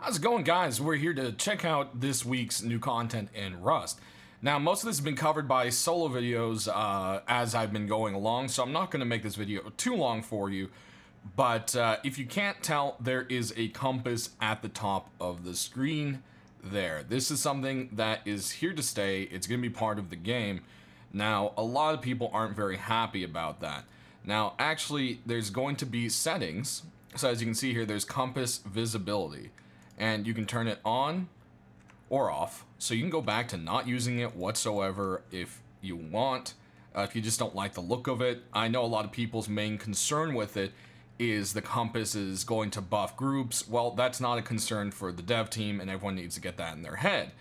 How's it going, guys? We're here to check out this week's new content in Rust. Now, most of this has been covered by solo videos as I've been going along, so I'm not going to make this video too long for you. But if you can't tell, there is a compass at the top of the screen there. This is something that is here to stay. It's going to be part of the game. Now, a lot of people aren't very happy about that. Now, actually, there's going to be settings. So as you can see here, there's compass visibility. And you can turn it on or off. So you can go back to not using it whatsoever if you want. If you just don't like the look of it. I know a lot of people's main concern with it is the compass is going to buff groups. Well, that's not a concern for the dev team, and everyone needs to get that in their head.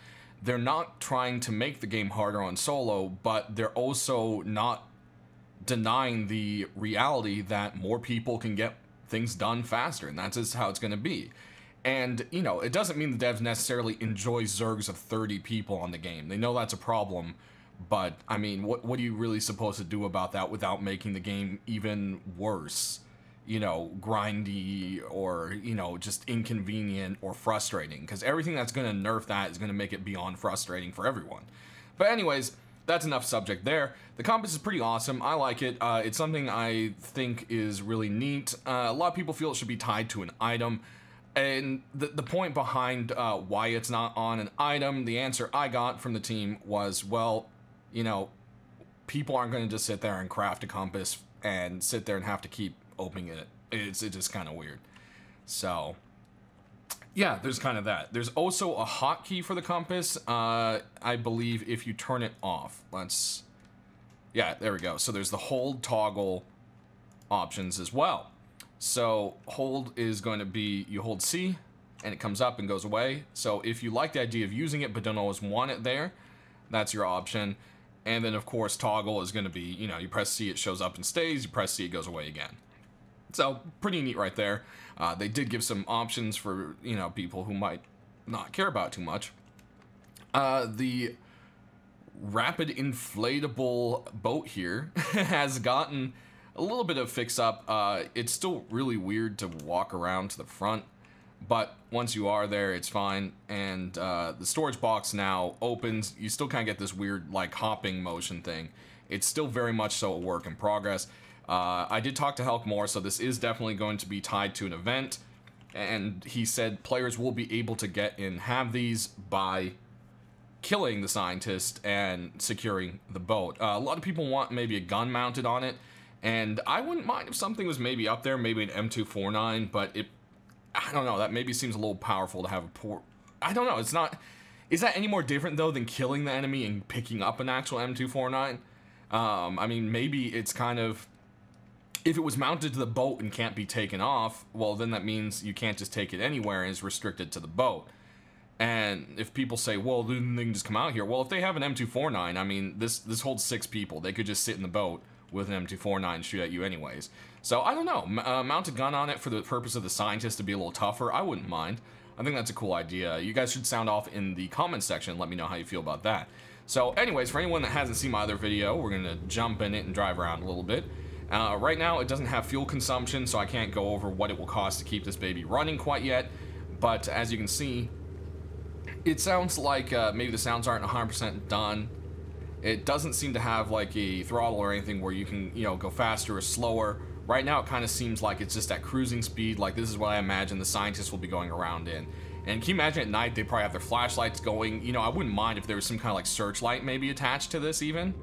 They're not trying to make the game harder on solo, but they're also not denying the reality that more people can get things done faster, and that's just how it's going to be. And, you know, it doesn't mean the devs necessarily enjoy zergs of 30 people on the game. They know that's a problem, but, I mean, what are you really supposed to do about that without making the game even worse? You know, grindy or, you know, just inconvenient or frustrating. Because everything that's going to nerf that is going to make it beyond frustrating for everyone. But anyways, that's enough subject there. The compass is pretty awesome. I like it. It's something I think is really neat. A lot of people feel it should be tied to an item. And the point behind why it's not on an item, the answer I got from the team was, well, you know, people aren't going to just sit there and craft a compass and sit there and have to keep opening it. It's just kind of weird. So, yeah, there's kind of that. There's also a hotkey for the compass, I believe, if you turn it off. Yeah, there we go. So there's the hold toggle options as well. So hold is going to be, you hold C and it comes up and goes away. So if you like the idea of using it but don't always want it there, that's your option. And then of course toggle is going to be, you know, you press C, it shows up and stays, you press C, it goes away again. So pretty neat right there. They did give some options for, you know, people who might not care about too much. The rapid inflatable boat here has gotten a little bit of fix up. It's still really weird to walk around to the front, but once you are there, it's fine. And the storage box now opens. You still kind of get this weird like hopping motion thing. It's still very much so a work in progress. I did talk to Helk more, so this is definitely going to be tied to an event. And he said players will be able to get and have these by killing the scientist and securing the boat. A lot of people want maybe a gun mounted on it. And I wouldn't mind if something was maybe up there, maybe an M249, but I don't know, that maybe seems a little powerful to have a port. I don't know, it's not, is that any more different though than killing the enemy and picking up an actual M249? I mean, maybe it's kind of, if it was mounted to the boat and can't be taken off, well then that means you can't just take it anywhere and it's restricted to the boat. And if people say, well, then they can just come out here. Well, if they have an M249, I mean, this holds 6 people. They could just sit in the boat with an M249 shoot at you anyways. So, I don't know. Mount a gun on it for the purpose of the scientist to be a little tougher. I wouldn't mind. I think that's a cool idea. You guys should sound off in the comments section and let me know how you feel about that. So, anyways, for anyone that hasn't seen my other video, we're going to jump in it and drive around a little bit. Right now, it doesn't have fuel consumption, so I can't go over what it will cost to keep this baby running quite yet. But, as you can see, it sounds like maybe the sounds aren't 100% done. It doesn't seem to have like a throttle or anything where you can, you know, go faster or slower. Right now it kind of seems like it's just at cruising speed. Like this is what I imagine the scientists will be going around in. And can you imagine at night they probably have their flashlights going? You know, I wouldn't mind if there was some kind of like searchlight maybe attached to this even.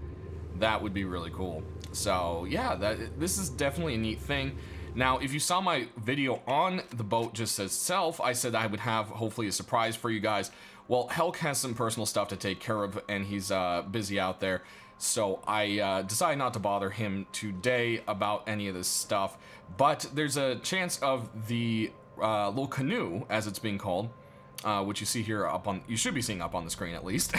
That would be really cool. So yeah, this is definitely a neat thing. Now, if you saw my video on the boat just itself, I said I would have hopefully a surprise for you guys. Well, Helk has some personal stuff to take care of, and he's busy out there. So I decided not to bother him today about any of this stuff. But there's a chance of the little canoe, as it's being called, which you see here up on, you should be seeing up on the screen at least,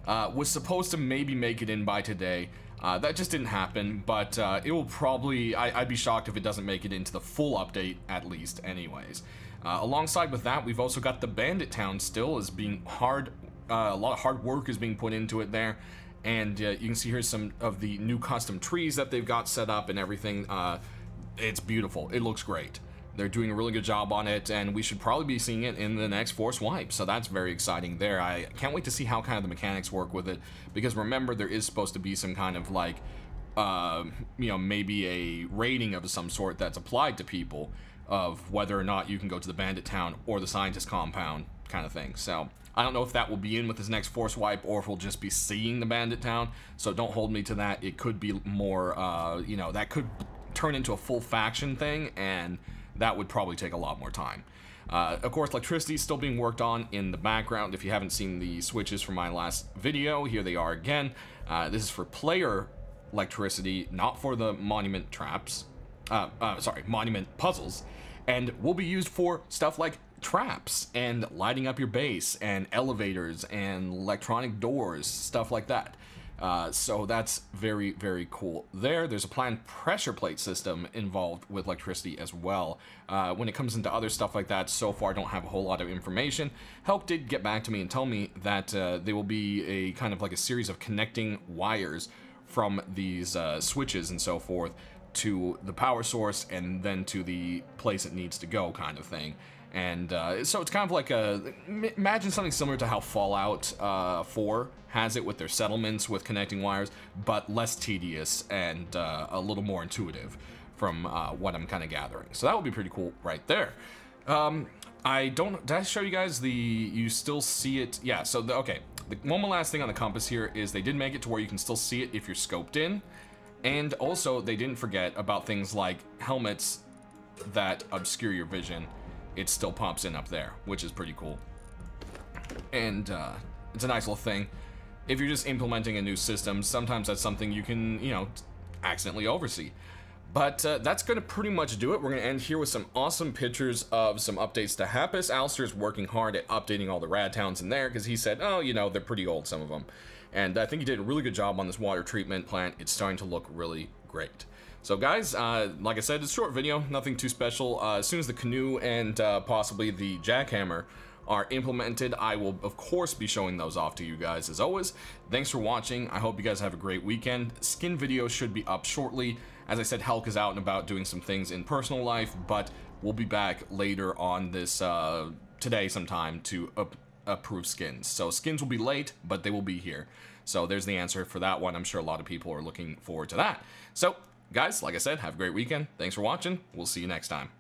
was supposed to maybe make it in by today. That just didn't happen, but it will probably, I'd be shocked if it doesn't make it into the full update at least anyways. Alongside with that, we've also got the Bandit Town still is being hard, a lot of hard work is being put into it there. And you can see here some of the new custom trees that they've got set up and everything. It's beautiful. It looks great. They're doing a really good job on it, and we should probably be seeing it in the next Force Wipe, so that's very exciting there. I can't wait to see how kind of the mechanics work with it, because remember, there is supposed to be some kind of like, you know, maybe a rating of some sort that's applied to people of whether or not you can go to the Bandit Town or the Scientist Compound kind of thing. So I don't know if that will be in with this next Force Wipe or if we'll just be seeing the Bandit Town, so don't hold me to that. It could be more, you know, that could turn into a full faction thing, and that would probably take a lot more time. Of course, electricity is still being worked on in the background. If you haven't seen the switches from my last video, here they are again. This is for player electricity, not for the monument traps. Sorry, monument puzzles. And will be used for stuff like traps and lighting up your base and elevators and electronic doors, stuff like that. So that's very, very cool there. There's a planned pressure plate system involved with electricity as well. When it comes into other stuff like that, so far I don't have a whole lot of information. Help did get back to me and tell me that there will be a kind of like a series of connecting wires from these switches and so forth to the power source and then to the place it needs to go kind of thing. And so it's kind of like imagine something similar to how Fallout 4 has it with their settlements with connecting wires, but less tedious and a little more intuitive from what I'm kind of gathering. So that would be pretty cool right there. Did I show you guys you still see it? Yeah, so, okay. The one last thing on the compass here is they did make it to where you can still see it if you're scoped in. And also, they didn't forget about things like helmets that obscure your vision. It still pops in up there, which is pretty cool. And it's a nice little thing. If you're just implementing a new system, sometimes that's something you can, you know, accidentally oversee. But that's going to pretty much do it. We're going to end here with some awesome pictures of some updates to Hapis. Alistair's working hard at updating all the rad towns in there because he said, oh, you know, they're pretty old, some of them. And I think he did a really good job on this water treatment plant. It's starting to look really great. So guys, like I said, it's a short video, nothing too special. As soon as the canoe and possibly the jackhammer are implemented, I will of course be showing those off to you guys as always. Thanks for watching. I hope you guys have a great weekend. Skin videos should be up shortly. As I said, Hulk is out and about doing some things in personal life, but we'll be back later on this today sometime to approve skins. So skins will be late, but they will be here. So there's the answer for that one. I'm sure a lot of people are looking forward to that. So guys, like I said, have a great weekend. Thanks for watching. We'll see you next time.